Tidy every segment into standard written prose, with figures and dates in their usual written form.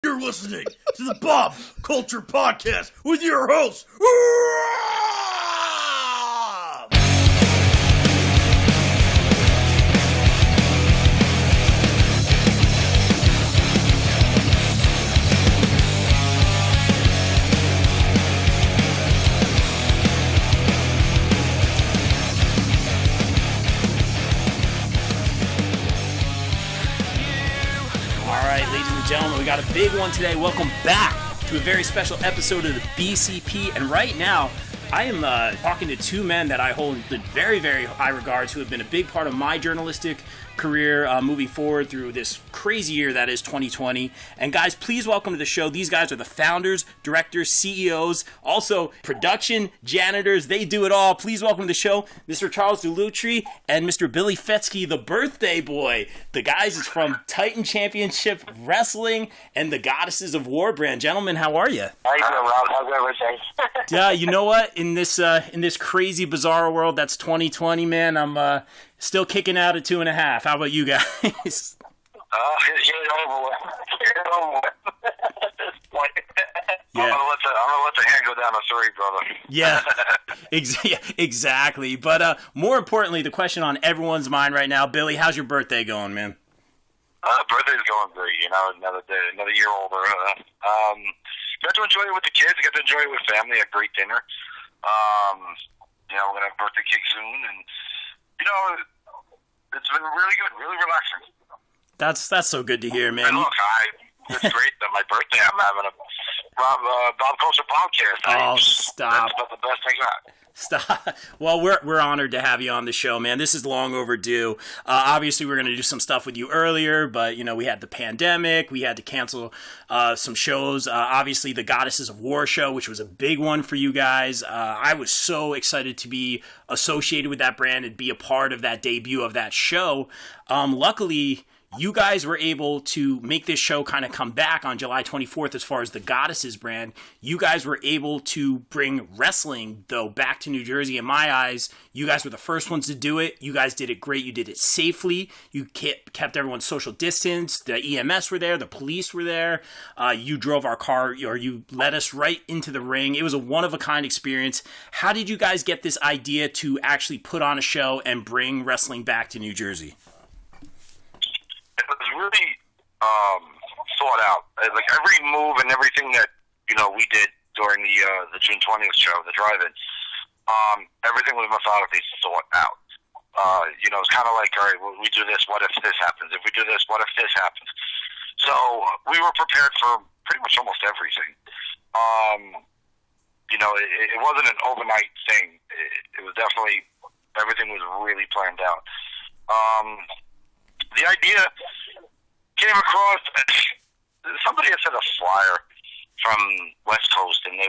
You're listening to the Bob Culture Podcast with your host, Rob! Gentlemen, we got a big one today. Welcome back to a very special episode of the BCP. And right now, I am talking to two men that I hold in very, very high regards, who have been a big part of my journalistic career moving forward through this crazy year that is 2020. And guys, please welcome to the show. These guys are the founders, directors, CEOs, also production, janitors. They do it all. Please welcome to the show, Mr. Charles Delutri and Mr. Billy Fetzke, the birthday boy. The guys is from Titan Championship Wrestling and the Goddesses of War brand. Gentlemen, how are you? How you doing, Rob? How's everything? Yeah, you know what? In this crazy, bizarre world that's 2020, man, I'm still kicking out at 2.5. How about you guys? Get it over with. Get it over with. At this point. Yeah. I'm gonna let the hand go down to 3, brother. Yeah, exactly. But more importantly, the question on everyone's mind right now, Billy, how's your birthday going, man? Birthday's going great. You know, another day, another year older. Got to enjoy it with the kids. Got to enjoy it with family. A great dinner. You know, we're gonna have birthday cake soon, and you know, it's been really good, really relaxing. That's so good to hear, man. And look, it's great that my birthday I'm having a Bob Culture Podcast. Stop. That's about the best thing I Stop. Well, we're honored to have you on the show, man. This is long overdue. Obviously, we were going to do some stuff with you earlier, but, you know, we had the pandemic. We had to cancel some shows. Obviously, the Goddesses of War show, which was a big one for you guys. I was so excited to be associated with that brand and be a part of that debut of that show. Luckily, you guys were able to make this show kind of come back on July 24th as far as the Goddesses brand. You guys were able to bring wrestling, though, back to New Jersey. In my eyes, you guys were the first ones to do it. You guys did it great. You did it safely. You kept everyone's social distance. The EMS were there. The police were there. You drove our car, or you led us right into the ring. It was a one-of-a-kind experience. How did you guys get this idea to actually put on a show and bring wrestling back to New Jersey? It was really thought out. Like every move and everything that we did during the June 20th show, the drive-in, everything was methodically thought out. It's kind of like, all right, well, we do this. What if this happens? If we do this, what if this happens? So we were prepared for pretty much almost everything. It wasn't an overnight thing. It was definitely, everything was really planned out. The idea came across. Somebody had sent a flyer from West Coast, and they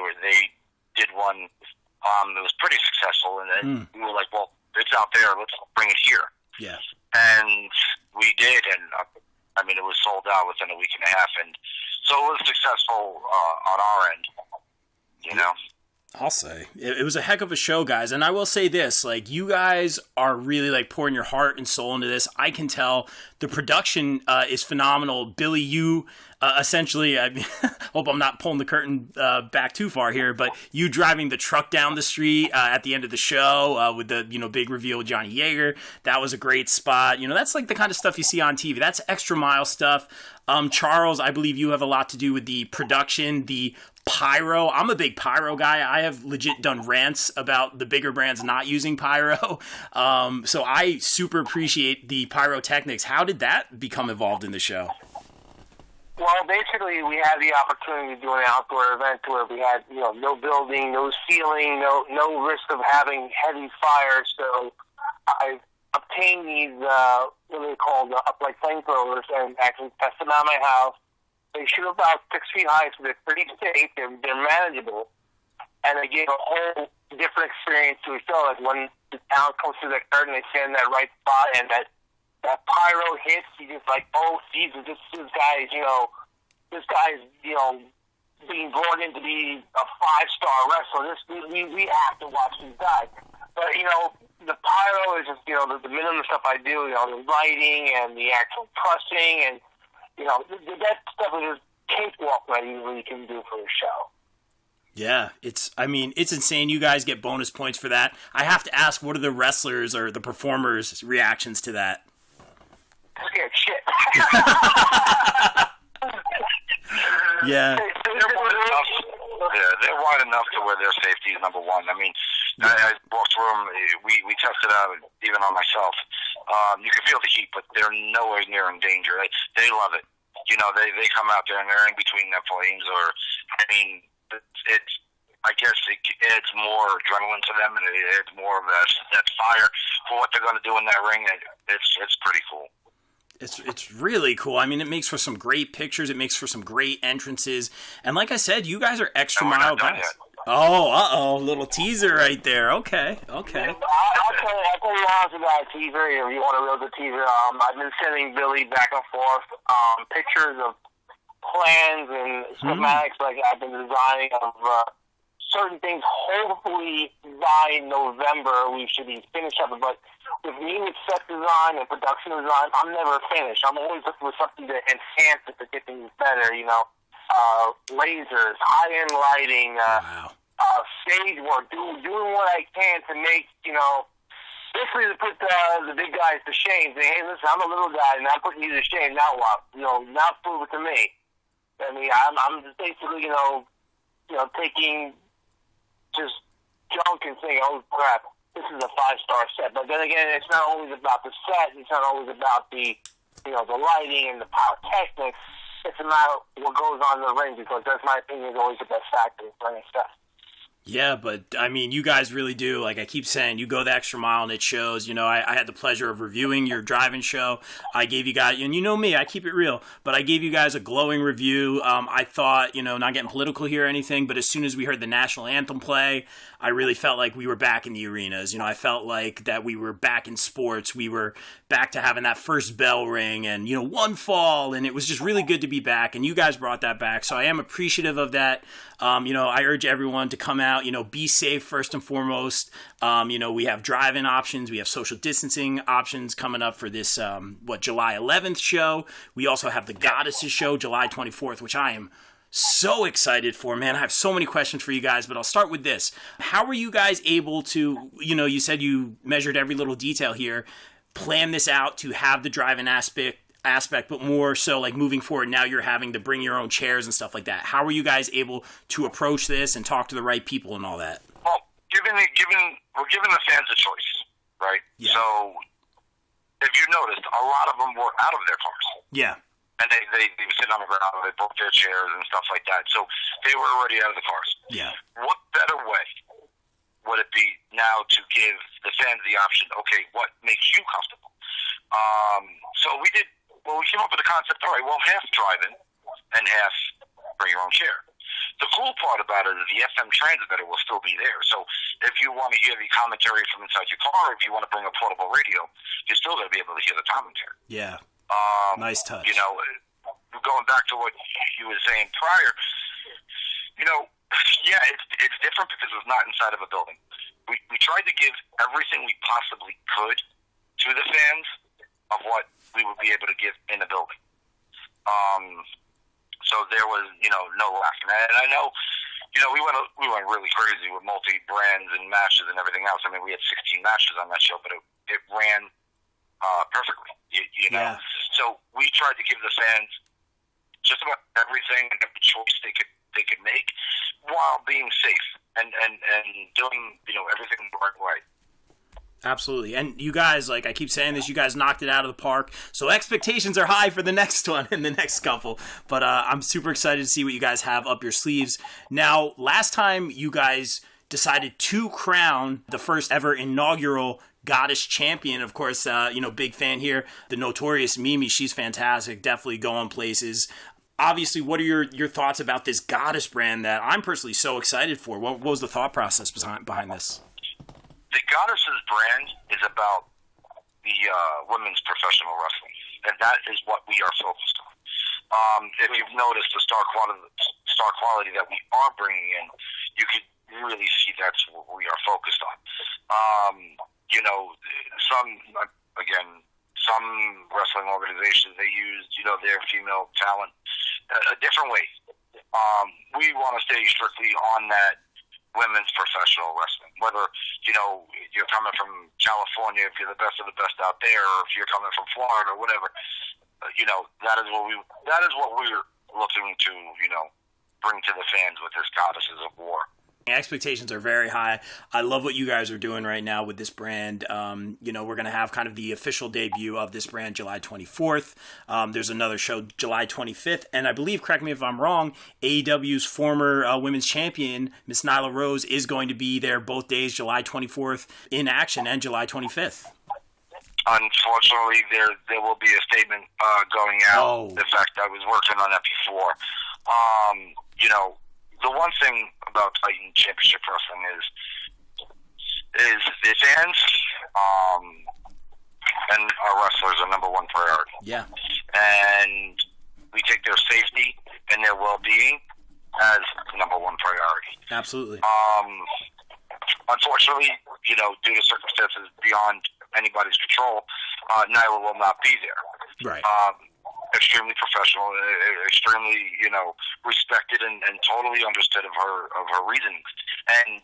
did one. It was pretty successful, and then we were like, "Well, it's out there. Let's bring it here." Yes. And we did, and it was sold out within a week and a half, and so it was successful on our end. You know. I'll say it was a heck of a show, guys. And I will say this, like, you guys are really like pouring your heart and soul into this. I can tell the production is phenomenal. Billy, you essentially, I hope I'm not pulling the curtain back too far here, but you driving the truck down the street at the end of the show with the, big reveal with Johnny Yeager. That was a great spot. That's like the kind of stuff you see on TV. That's extra mile stuff. Charles, I believe you have a lot to do with the production, the pyro. I'm a big pyro guy. I have legit done rants about the bigger brands not using pyro. So I super appreciate the pyrotechnics. How did that become involved in the show? Well, basically, we had the opportunity to do an outdoor event where we had, no building, no ceiling, no risk of having heavy fire. So I obtained these, what are they called, upright flamethrowers, and actually tested them at my house. They shoot about 6 feet high, so they're pretty safe. They're manageable, and they give a whole different experience to a show. Like when the town comes through the curtain, they stand in that right spot, and that pyro hits. You just like, oh Jesus, this guy's being brought in to be a 5-star wrestler. We have to watch these guys. But the pyro is just the minimum stuff I do. The lighting and the actual pressing and. That stuff is just cakewalk that I usually can do for a show. Yeah, it's insane. You guys get bonus points for that. I have to ask, what are the wrestlers or the performers' reactions to that? Scared shit. Yeah. They're wide enough to where their safety is number one. I mean, I walked through them. We tested out, even on myself. You can feel the heat, but they're nowhere near in danger. They love it. You know, they come out there and they're in between their flames, or, I mean, I guess it adds more adrenaline to them, and it adds more of that fire for what they're going to do in that ring. It's pretty cool. It's really cool. I mean, it makes for some great pictures. It makes for some great entrances. And like I said, you guys are extra mile guys. Oh, little teaser right there. Okay. I'll tell you honest about a teaser. If you want a real good teaser, I've been sending Billy back and forth pictures of plans and schematics like I've been designing of certain things. Hopefully by November we should be finished up. But with me with set design and production design, I'm never finished. I'm always looking for something to enhance it, to get things better, you know. Lasers, high-end lighting, stage work, doing what I can to make, you know, basically to put the big guys to shame. Say, hey, listen, I'm a little guy, and I'm putting you to shame. Now what? You know, now prove it to me. I mean, I'm just basically, you know, taking just junk and saying, oh, crap, this is a 5-star set. But then again, it's not always about the set. It's not always about the, you know, the lighting and the pyrotechnics. It's about what goes on in the ring, because that's my opinion, is always the best factor for any stuff. Yeah, but I mean, you guys really do. Like I keep saying, you go the extra mile, and it shows. You know, I had the pleasure of reviewing your driving show. I gave you guys, and you know me, I keep it real, but I gave you guys a glowing review. I thought, you know, not getting political here or anything, but as soon as we heard the national anthem play, I really felt like we were back in the arenas. You know, I felt like that we were back in sports. We were back to having that first bell ring and, you know, one fall, and it was just really good to be back, and you guys brought that back, so I am appreciative of that. You know, I urge everyone to come out, you know, be safe first and foremost. You know, we have drive-in options. We have social distancing options coming up for this, July 11th show. We also have the Goddesses show, July 24th, which I am so excited for, man. I have so many questions for you guys, but I'll start with this. How were you guys able to, you know, you said you measured every little detail here, plan this out to have the drive-in aspect, but more so like moving forward, now you're having to bring your own chairs and stuff like that. How were you guys able to approach this and talk to the right people and all that? Well, we're giving the fans a choice, right? Yeah. So if you noticed, a lot of them were out of their cars. Yeah. And they were sitting on the ground, they broke their chairs and stuff like that. So they were already out of the cars. Yeah. What better way would it be now to give the fans the option, okay, what makes you comfortable? So we came up with the concept, all right, well, half drive-in and half bring your own chair. The cool part about it is the FM transmitter will still be there. So if you want to hear the commentary from inside your car, if you want to bring a portable radio, you're still going to be able to hear the commentary. Yeah. Nice touch. You know, going back to what you were saying prior, you know, yeah, it's different because it's not inside of a building. We tried to give everything we possibly could to the fans of what we would be able to give in the building. So there was, you know, no lack. And I know, you know, we went really crazy with multi-brands and matches and everything else. I mean, we had 16 matches on that show, but it ran perfectly, you know. Yeah. So we tried to give the fans just about everything and every choice they could make while being safe and doing, you know, everything the right way. Absolutely. And you guys, like I keep saying this, you guys knocked it out of the park. So expectations are high for the next one and the next couple. But I'm super excited to see what you guys have up your sleeves. Now, last time you guys decided to crown the first ever inaugural Goddess champion. Of course, you know, big fan here. The notorious Mimi, she's fantastic. Definitely going places. Obviously, what are your thoughts about this Goddess brand that I'm personally so excited for? What was the thought process behind this? The Goddesses brand is about the women's professional wrestling, and that is what we are focused on. If you've noticed the star quality that we are bringing in, you could really see that's what we are focused on. You know, some wrestling organizations, they use, you know, their female talent a different way. We want to stay strictly on that women's professional wrestling. Whether, you're coming from California, if you're the best of the best out there, or if you're coming from Florida or whatever, that is what we're looking to, bring to the fans with this Goddesses of War. Expectations are very high. I love what you guys are doing right now with this brand. We're going to have kind of the official debut of this brand July 24th. There's another show July 25th. And I believe, correct me if I'm wrong, AEW's former women's champion, Miss Nyla Rose, is going to be there both days, July 24th in action and July 25th. Unfortunately, there will be a statement going out. Oh. In fact, I was working on that before. The one thing about Titan Championship Wrestling is the fans and our wrestlers are number one priority. Yeah. And we take their safety and their well-being as number one priority. Absolutely. Unfortunately, due to circumstances beyond anybody's control, Nyla will not be there. Right. Extremely professional, extremely, respected and totally understood of her reasonings. And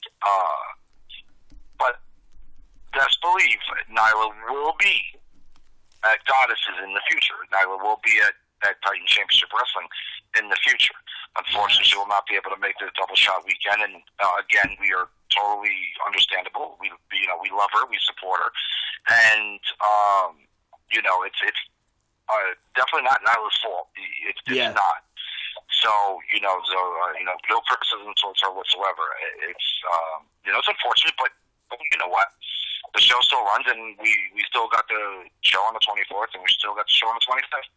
but best believe Nyla will be at Goddesses in the future. Nyla will be at Titan Championship Wrestling in the future. Unfortunately, she will not be able to make the double shot weekend. And again, we are totally understandable. We love her, we support her, and it's definitely not Nyla's fault. It's not. So, no criticism towards her whatsoever. It's unfortunate, but you know what? The show still runs, and we still got the show on the 24th, and we still got the show on the 25th.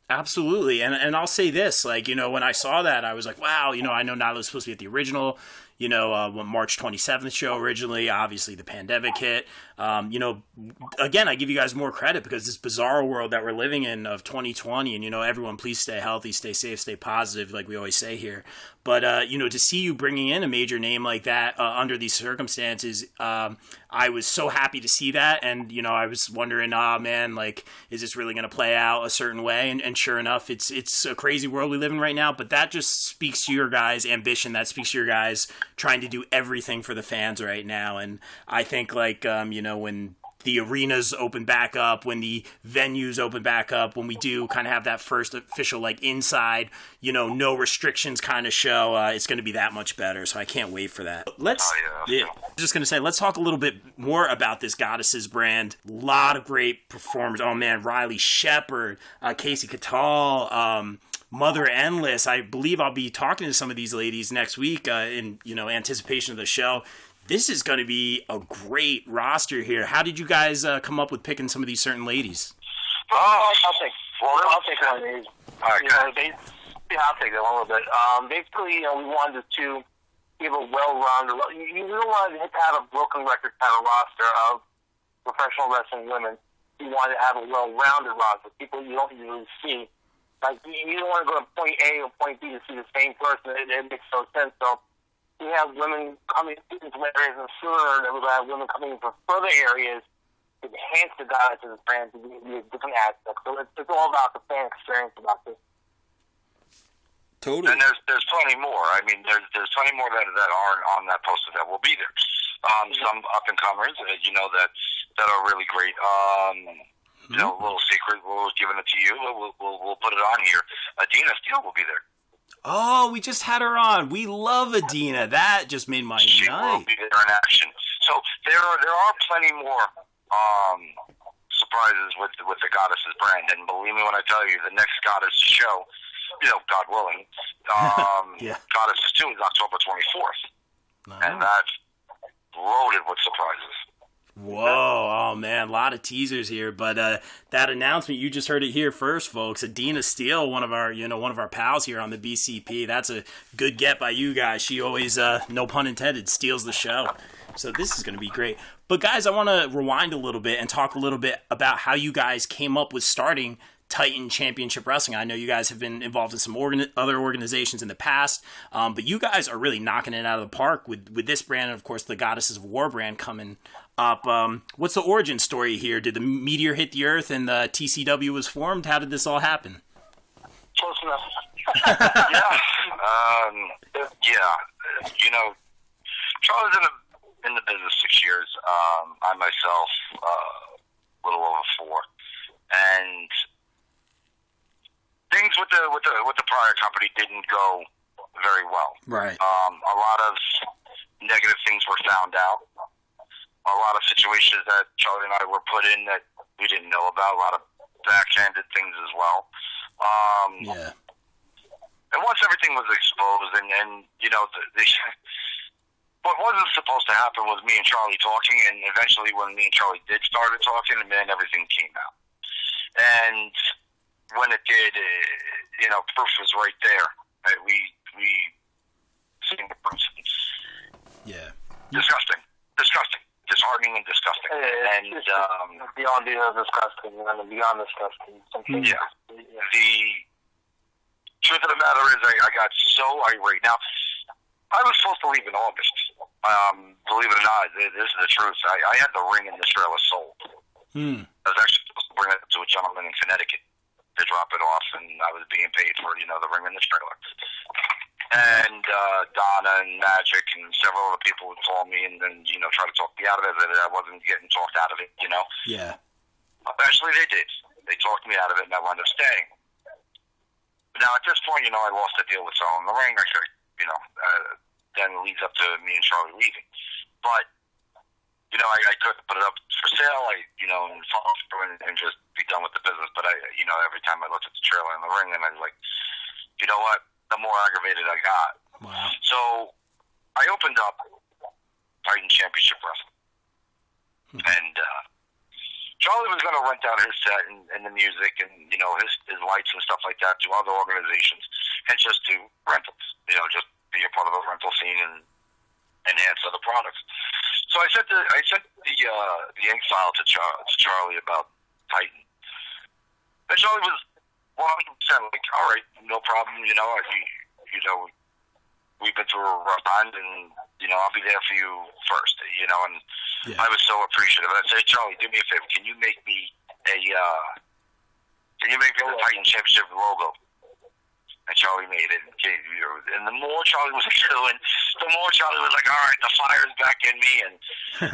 Absolutely. And I'll say this, when I saw that, I was like, wow, I know Nyla's supposed to be at the original, March 27th show originally. Obviously, the pandemic hit. Again, I give you guys more credit because this bizarre world that we're living in of 2020, and, everyone please stay healthy, stay safe, stay positive, like we always say here. But, to see you bringing in a major name like that under these circumstances, I was so happy to see that. And, I was wondering, is this really going to play out a certain way? And sure enough, it's a crazy world we live in right now. But that just speaks to your guys' ambition. That speaks to your guys trying to do everything for the fans right now. And I think, when the arenas open back up, when the venues open back up, when we do kind of have that first official, inside, no restrictions kind of show, it's going to be that much better. So I can't wait for that. Let's talk a little bit more about this Goddesses brand. A lot of great performers. Oh man, Riley Shepard, Casey Catal, Mother Endless. I believe I'll be talking to some of these ladies next week in anticipation of the show. This is going to be a great roster here. How did you guys come up with picking some of these certain ladies? I'll take one of these. I'll take that one a little bit. Basically, we wanted to give a well-rounded. You don't want to have a broken record kind of roster of professional wrestling women. You want to have a well-rounded roster, people you don't usually see. You don't want to go to point A or point B to see the same person. It makes no sense. So we have women coming into areas, and sooner we'll have women coming from further areas to enhance the Goddesses brand to be a different aspect. So it's all about the fan experience about this. Totally. And there's plenty more. I mean, there's plenty more that aren't on that poster that will be there. Some up and comers, that are really great. A little secret, we'll giving it to you. We'll put it on here. Adina Steele will be there. Oh, we just had her on. We love Adina. That just made my She night. will be there in action. So there are plenty more surprises with the Goddesses brand. And believe me when I tell you, the next Goddess show, God willing, Goddesses 2 is October 24th. Nice. And that's loaded with surprises. Whoa, oh man, a lot of teasers here, but that announcement, you just heard it here first, folks. Adina Steele, one of our pals here on the BCP. That's a good get by you guys. She always, no pun intended, steals the show. So this is going to be great. But guys, I want to rewind a little bit and talk a little bit about how you guys came up with starting Titan Championship Wrestling. I know you guys have been involved in some other organizations in the past, but you guys are really knocking it out of the park with this brand, and of course the Goddesses of War brand coming up. What's the origin story here? Did the meteor hit the Earth and the TCW was formed? How did this all happen? Close enough. Yeah. You know, Charlie's in the business 6 years. I myself, a little over 4, and things with the prior company didn't go very well. Right. A lot of negative things were found out. A lot of situations that Charlie and I were put in that we didn't know about. A lot of backhanded things as well. Yeah. And once everything was exposed, and you know, what wasn't supposed to happen was me and Charlie talking, and eventually when me and Charlie did started talking, and then everything came out. And when it did, you know, proof was right there. We seen the proof. Yeah. Disgusting. Disheartening and disgusting. And beyond disgusting, and beyond disgusting. Yeah. The truth of the matter is, I got so irate. Now, I was supposed to leave in August. Believe it or not, this is the truth. I had the ring in this trailer sold. I was actually supposed to bring it to a gentleman in Connecticut to drop it off, and I was being paid for, you know, the ring in the trailer. And Donna and Magic and several other people would call me and then, you know, try to talk me out of it, that I wasn't getting talked out of it, you know? Yeah. Eventually they did. They talked me out of it, and I wound up staying. Now, at this point, you know, I lost the deal with selling the ring. I said, you know, then it leads up to me and Charlie leaving. But, you know, I could put it up for sale, you know, and follow through and just be done with the business. But, you know, every time I looked at the trailer and the ring, and I was like, you know what? The more aggravated I got. Wow. So I opened up Titan Championship Wrestling. And Charlie was going to rent out his set and the music and, you know, his lights and stuff like that to other organizations and just do rentals. You know, just be a part of the rental scene and enhance other products. So I sent the ink file to Charlie about Titan. And Charlie was 100% like, all right, no problem, you know, we've been through a rough time, and, you know, I'll be there for you first, you know, and I was so appreciative. I said, Charlie, do me a favor, can you make me the Titan Championship logo? And Charlie made it, and the more Charlie was doing, the more Charlie was like, all right, the fire's back in me, and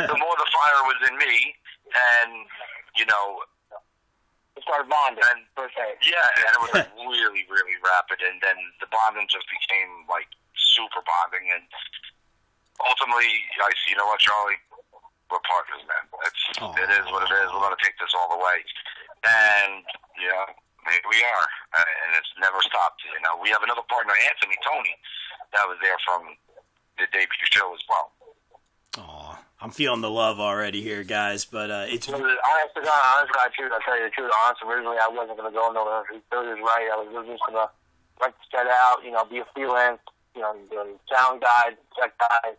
the more the fire was in me, and, you know, started bonding, and per se. Yeah, and it was like really, really rapid, and then the bonding just became like super bonding, and ultimately, I said, you know what, Charlie, we're partners, man. It is what it is. We're gonna take this all the way, and yeah, here we are, and it's never stopped. You know, we have another partner, Anthony Tony, that was there from the debut show as well. Aw, I'm feeling the love already here, guys, but it's... Honest guy, too, I'll tell you the truth. Honestly, originally I wasn't going to go nowhere. Billy was right. I was just going to rent the set out, you know, be a freelance, you know, sound guy, tech guy.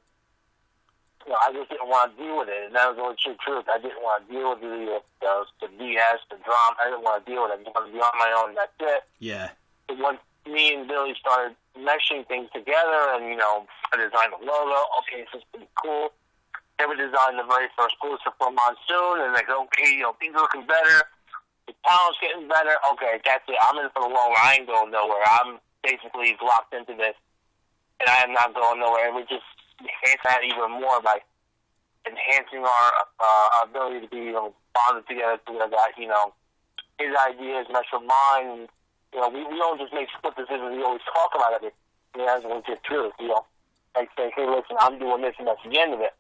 You know, I just didn't want to deal with it, and that was the only true truth. I didn't want to deal with the BS, the drama. I didn't want to deal with it. I just wanted to be on my own, and that's it. Yeah. But once me and Billy started meshing things together, and, you know, I designed the logo. Okay, this is pretty cool. They were designed the very first booster for Monsoon, and they go, okay, you know, things are looking better. The talent's getting better. Okay, that's it. I'm in for the long run. I ain't going nowhere. I'm basically locked into this, and I am not going nowhere. And we just enhance that even more by enhancing our ability to be, you know, bonded together to that, you know, his ideas mesh with mine. And, you know, we don't just make split decisions. We always talk about it. You know, that's legit truth. You know, like say, hey, listen, I'm doing this, and that's the end of it.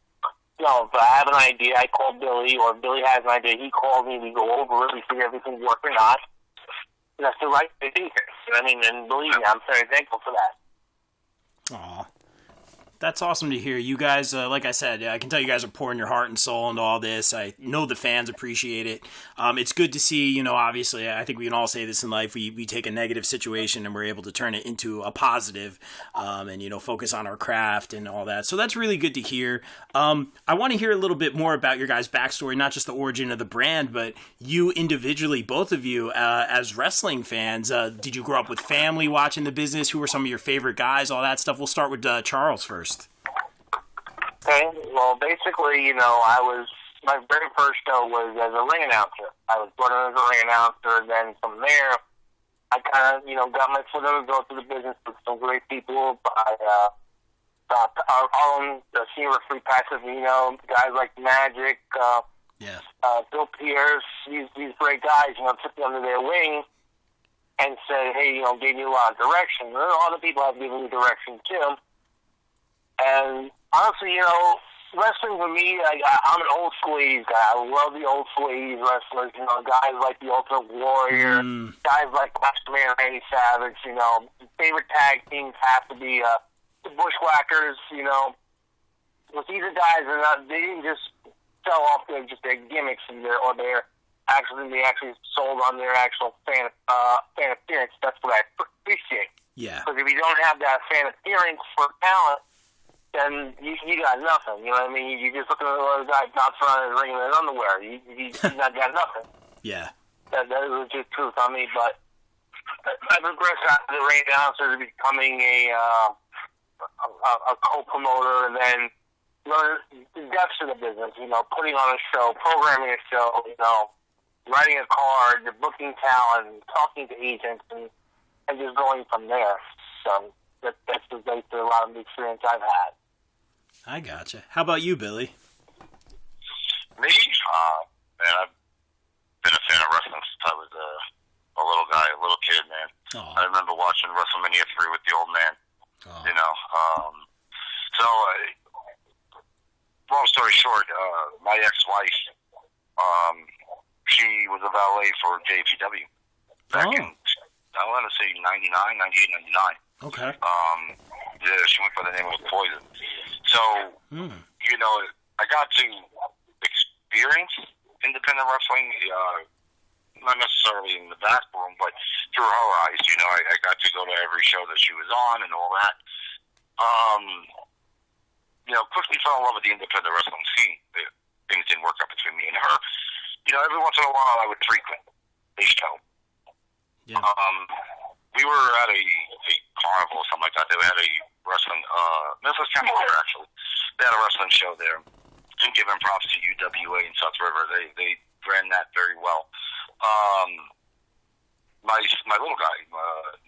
No, if I have an idea, I call Billy, or if Billy has an idea, he calls me, we go over it, we see if everything's work or not. And that's the right thing to do. I mean, and believe me, I'm very thankful for that. Aw. That's awesome to hear. You guys, like I said, I can tell you guys are pouring your heart and soul into all this. I know the fans appreciate it. It's good to see, you know, obviously, I think we can all say this in life. We take a negative situation and we're able to turn it into a positive, and, you know, focus on our craft and all that. So that's really good to hear. I want to hear a little bit more about your guys' backstory, not just the origin of the brand, but you individually, both of you, as wrestling fans. Did you grow up with family watching the business? Who were some of your favorite guys? All that stuff. We'll start with Charles first. Okay, well, basically, you know, my very first show was as a ring announcer. I was brought in as a ring announcer, and then from there, I kind of, got my foot in the door to the business with some great people. Our own senior referee, Pat Savino, guys like Magic, Bill Pierce, these great guys, took me under their wing and said, hey, gave me a lot of direction. And other people have given me direction too. And honestly, wrestling for me, I'm an old school 80s guy. I love the old school 80s wrestlers. Guys like the Ultimate Warrior, guys like Macho Man Randy Savage. Favorite tag teams have to be the Bushwhackers. But these are guys they didn't just sell off their gimmicks they actually sold on their actual fan appearance. That's what I appreciate. Yeah. Because if you don't have that fan appearance for talent, then you got nothing. You know what I mean? You just look at the guy bouncing around his ring in his underwear. He's not got nothing. Yeah. That is legit truth on me. But I progressed out of the ring announcer to becoming a co-promoter, and then learn the depths of the business. Putting on a show, programming a show. Writing a card, booking talent, talking to agents, and just going from there. So that's basically a lot of the experience I've had. I gotcha. How about you, Billy? Me? Man, I've been a fan of wrestling since I was a little guy, a little kid, man. Aww. I remember watching WrestleMania 3 with the old man. Aww. Long story short, my ex-wife, she was a valet for JPW back in, I want to say 98, 99. Okay. She went by the name of Poison. So, I got to experience independent wrestling, not necessarily in the back room, but through her eyes. I got to go to every show that she was on and all that. Quickly fell in love with the independent wrestling scene. Things didn't work out between me and her. Every once in a while I would frequent a show. Yeah. We were at a carnival or something like that. They had a wrestling, Memphis County Fair, actually. They had a wrestling show there. And giving props to UWA in South River. They ran that very well. My little guy,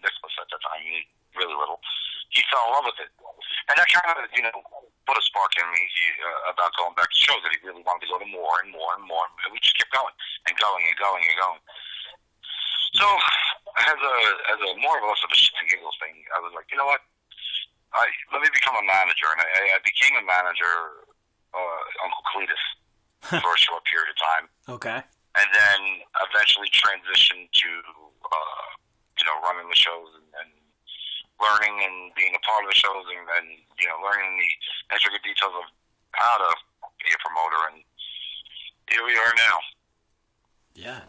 Nicholas at that time, he really little, he fell in love with it. And that kind of, put a spark in me about going back to shows that he really wanted to go to more and more and more. And we just kept going and going and going and going. So, as a more or less of a shits and giggles thing, I was like, you know what? Let me become a manager. And I became a manager, Uncle Cletus, for a short period of time. Okay. And then eventually transitioned to, running the shows and learning and being a part of the shows and learning the intricate details of how to be a promoter. And here we are now. Yeah.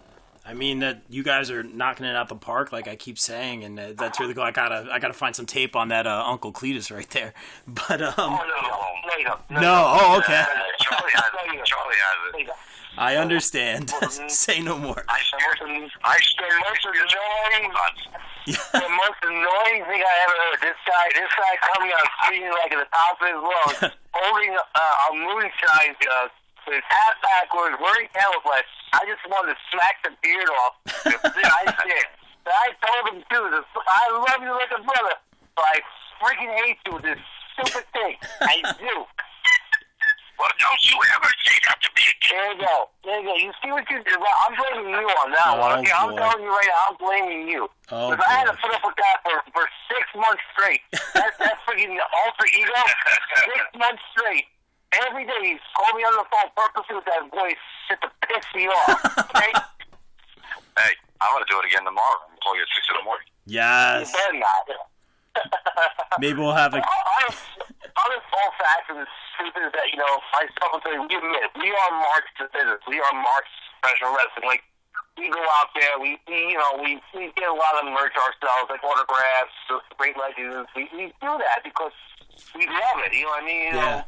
I mean, that you guys are knocking it out the park, like I keep saying, and that's really cool. I gotta find some tape on that Uncle Cletus right there. But no. Oh, okay. Charlie has it. I understand. Say no more. I spent most of the the most annoying thing I ever heard. This guy coming out speaking like at the top of his lungs, holding a moonshine, with his hat backwards, wearing camouflage. I just wanted to smack the beard off. I did. I told him too. I love you like a brother, but I freaking hate you with this stupid thing. I do. Well, don't you ever say that to me again. There you go. You see what you did? Well, I'm blaming you on that one. Okay, I'm telling you right now, I'm blaming you. Because I had to put up with that for 6 months straight. That freaking alter ego, 6 months straight. Every day he's called me on the phone purposely with that voice just to piss me off. Okay? Hey, I'm going to do it again tomorrow. I'm going to call you at 6 in the morning. Yes. You better not. Maybe we'll have a... Other false facts and stupid that, myself and say, we admit, we are marks to business. We are marks to professional wrestling. Like, we go out there, we get a lot of merch ourselves, like autographs, great legends. We do that because we love it, you know what I mean? I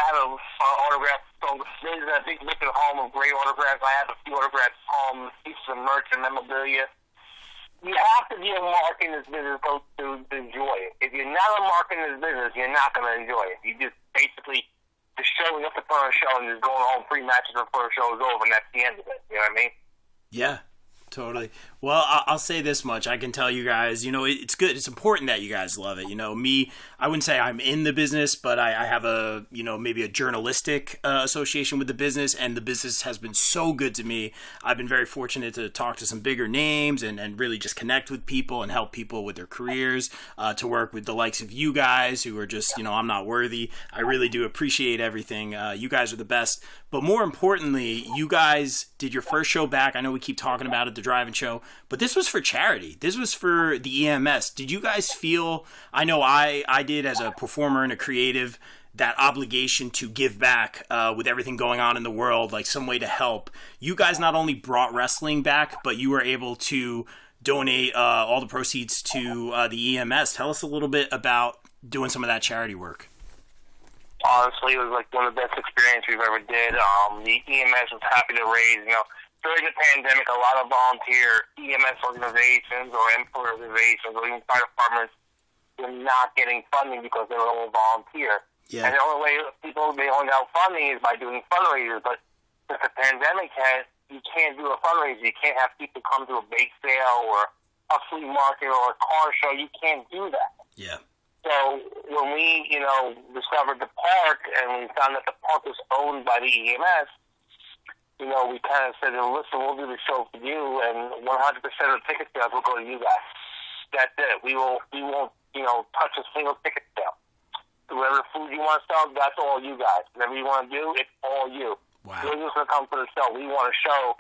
have an autograph, so there's a big wicked home of great autographs. I have a few autographs home, pieces of merch and memorabilia. You have to be a mark in this business to enjoy it. If you're not a mark in this business, you're not going to enjoy it. You just basically just showing up to put on a show and just going home 3 matches before the show is over, and that's the end of it. You know what I mean? Yeah, totally. Well, I'll say this much. I can tell you guys, it's good. It's important that you guys love it. Me, I wouldn't say I'm in the business, but I have a, maybe a journalistic association with the business, and the business has been so good to me. I've been very fortunate to talk to some bigger names and really just connect with people and help people with their careers, to work with the likes of you guys who are just, I'm not worthy. I really do appreciate everything. You guys are the best. But more importantly, you guys did your first show back. I know we keep talking about it, the drive-in show, but this was for charity. This was for the EMS. Did you guys feel, I know I did as a performer and a creative, that obligation to give back with everything going on in the world, like some way to help. You guys not only brought wrestling back, but you were able to donate all the proceeds to the EMS. Tell us a little bit about doing some of that charity work. Honestly, it was like one of the best experiences we've ever did. The EMS was happy to raise, during the pandemic, a lot of volunteer EMS organizations or employer organizations or even fire departments were not getting funding because they were all volunteer. Yeah. And the only way they only got funding is by doing fundraisers. But since the pandemic hit, you can't do a fundraiser. You can't have people come to a bake sale or a flea market or a car show. You can't do that. Yeah. So when we, discovered the park and we found that the park was owned by the EMS, we kind of said, listen, we'll do the show for you, and 100% of the ticket sales will go to you guys. That's it. We won't, touch a single ticket sale. Whatever food you want to sell, that's all you guys. Whatever you want to do, it's all you. Wow. We're just going to come for the show. We want to show,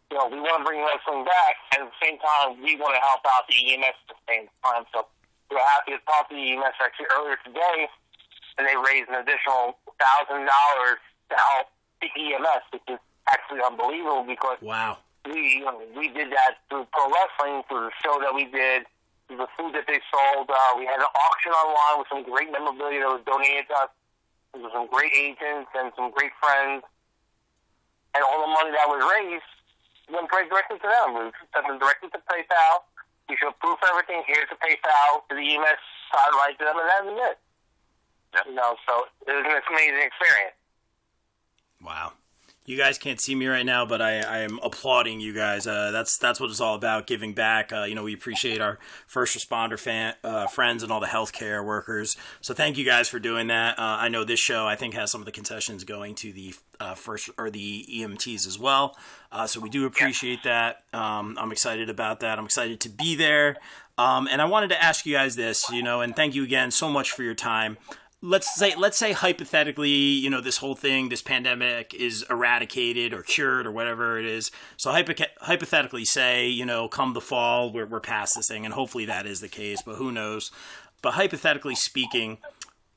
we want to bring wrestling back, and at the same time, we want to help out the EMS at the same time. So we're happy to talk to the EMS actually earlier today, and they raised an additional $1,000 to help the EMS, which is actually unbelievable because wow. we did that through pro wrestling, through the show that we did, through the food that they sold. We had an auction online with some great memorabilia that was donated to us. There was some great agents and some great friends. And all the money that was raised went directly to them. We sent them directly to PayPal. We showed proof of everything. Here's the PayPal to the EMS side right to them, and that was it. So it was an amazing experience. Wow. You guys can't see me right now, but I am applauding you guys. That's what it's all about, giving back. We appreciate our first responder friends and all the healthcare workers. So thank you guys for doing that. I know this show, I think, has some of the concessions going to the first or the EMTs as well. So we do appreciate that. I'm excited about that. I'm excited to be there. And I wanted to ask you guys this, and thank you again so much for your time. Let's say hypothetically, this whole thing, this pandemic is eradicated or cured or whatever it is. So hypothetically say, come the fall, we're past this thing, and hopefully that is the case, but who knows? But hypothetically speaking,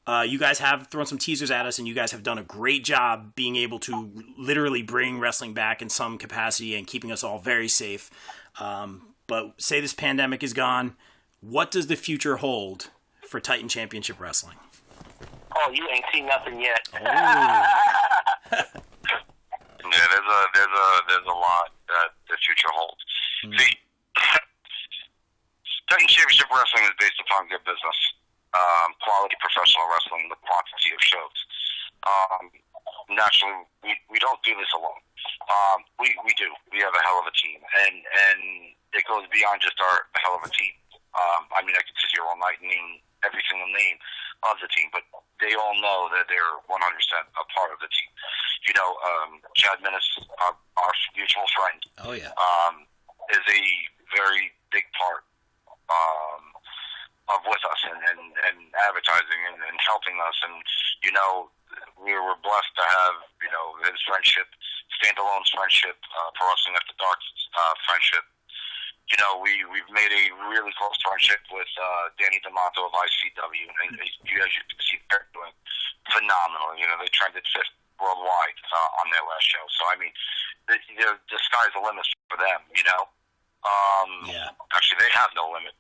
you guys have thrown some teasers at us, and you guys have done a great job being able to literally bring wrestling back in some capacity and keeping us all very safe. But say this pandemic is gone, what does the future hold for Titan Championship Wrestling? Oh, you ain't seen nothing yet. Oh. Yeah, there's a lot that the future holds. See, Titan Championship Wrestling is based upon good business, quality professional wrestling, the quantity of shows. Naturally, we don't do this alone. We do. We have a hell of a team, and it goes beyond just our hell of a team. I could sit here all night and name every single name of the team, but they all know that they're 100% a part of the team. Chad Minnis, our mutual friend, is a very big part of with us and advertising and helping us. And, we were blessed to have, his friendship, standalone friendship, Pro Wrestling After Dark friendship. We've made a really close friendship with Danny D'Amato of ICW, and as you can see, they're doing phenomenal. They trended fifth worldwide on their last show. So, the sky's the limit for them, Actually, they have no limit.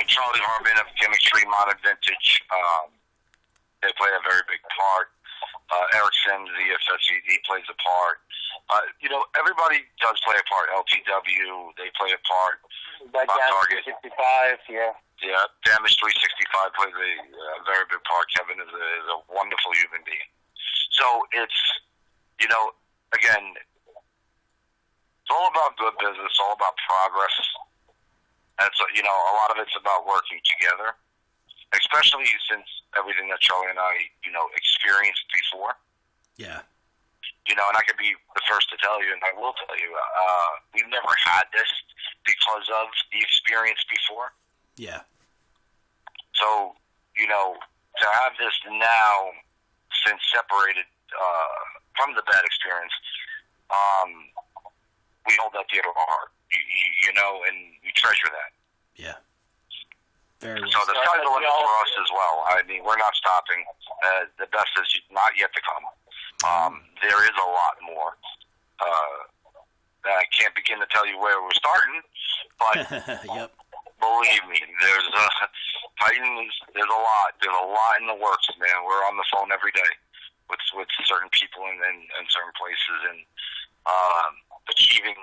Charlie Harmon of Gimmickry, Modern Vintage, they play a very big part. Eric Sims, the Fetzke, he plays a part. Everybody does play a part. LTW, they play a part. Damage 365, yeah. Yeah, Damage 365 plays a very big part. Kevin is a wonderful human being. So it's, again, It's all about good business, all about progress. And so, you know, a lot of it's about working together, especially since everything that Charlie and I, you know, experienced before. Yeah. You know, and I could be the first to tell you, and I will tell you, we've never had this because of the experience before. Yeah. So, you know, to have this now, since separated from the bad experience, we hold that dear to our heart, you know, and we treasure that. Yeah. Very well. So the sky's the limit for us as well. I mean, we're not stopping. The best is not yet to come. There is a lot more. I can't begin to tell you where we're starting, but yep. Believe me, there's Titans. There's a lot. There's a lot in the works, man. We're on the phone every day with certain people in certain places, and achieving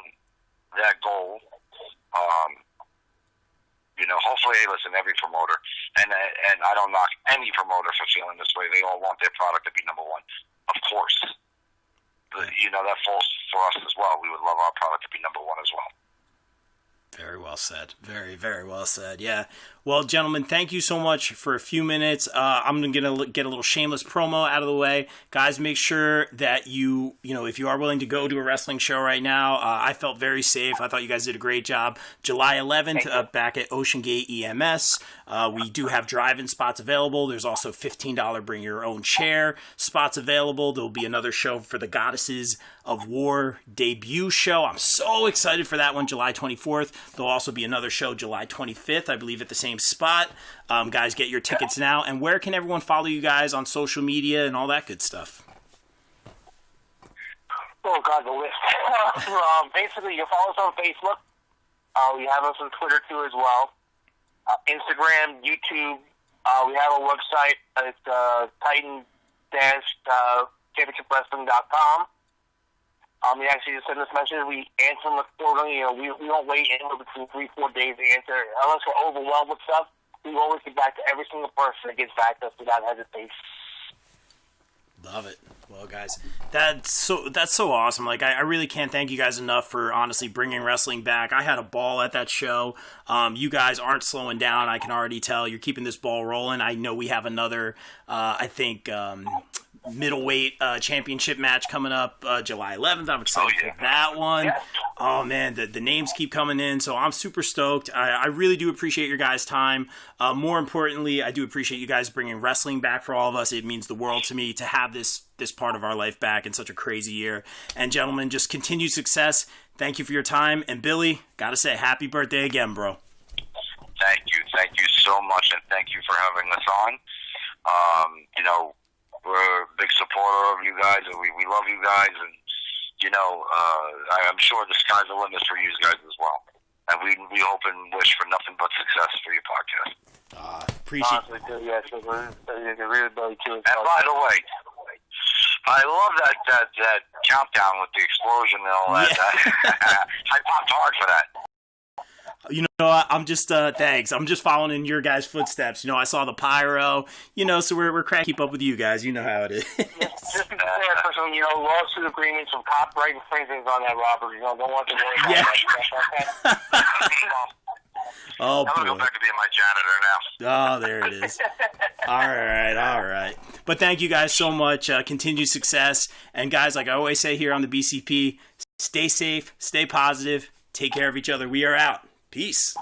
that goal. You know, hopefully, listen, every promoter, and I don't knock any promoter for feeling this way. They all want their product to be number one, of course. But, you know, that falls for us as well. We would love our product to be number one as well. Very well said. Very, very well said. Yeah. Well, gentlemen, thank you so much for a few minutes. I'm going to get a little shameless promo out of the way. Guys, make sure that you know, if you are willing to go to a wrestling show right now, I felt very safe. I thought you guys did a great job. July 11th, back at Ocean Gate EMS. We do have drive-in spots available. There's also $15 bring your own chair spots available. There'll be another show for the Goddesses of War debut show. I'm so excited for that one, July 24th. There'll also be another show July 25th, I believe, at the same spot. Guys, get your tickets now. And where can everyone follow you guys on social media and all that good stuff? Oh, God, the list. Basically, you follow us on Facebook. We have us on Twitter, too, as well. Instagram, YouTube. We have a website. It's titan-championshipwrestling.com. You actually just send us messages. We answer them accordingly. You know, we don't wait anywhere between 3-4 days to answer. Unless we're overwhelmed with stuff, we always get back to every single person that gets back to us without hesitation. Love it. Well, guys, that's so awesome. Like, I really can't thank you guys enough for honestly bringing wrestling back. I had a ball at that show. You guys aren't slowing down. I can already tell you're keeping this ball rolling. I know we have another, I think, middleweight championship match coming up July 11th. I'm excited for that one. Yeah. Oh man, the names keep coming in, so I'm super stoked. I really do appreciate your guys' time. More importantly, I do appreciate you guys bringing wrestling back for all of us. It means the world to me to have this part of our life back in such a crazy year. And gentlemen, just continued success. Thank you for your time. And Billy, gotta say happy birthday again, bro. Thank you so much, and thank you for having us on. You know, we're a big supporter of you guys, and we love you guys, and you know, I'm sure the sky's the limit for you guys as well. And we hope and wish for nothing but success for your podcast. Appreciate it. Yes, and by the way, I love that countdown with the explosion and all that. Yeah. I popped hard for that. You know, I'm just thanks. I'm just following in your guys' footsteps. You know, I saw the pyro. You know, so we're trying to keep up with you guys. You know how it is. Just be clear for some, you know, lawsuit agreements from copyright infringements on that, Robert. You know, don't want to worry about that. Oh, I'm gonna go back to being my janitor now. Oh, there it is. All right. But thank you guys so much. Continued success, and guys, like I always say here on the BCP, stay safe, stay positive, take care of each other. We are out. Peace.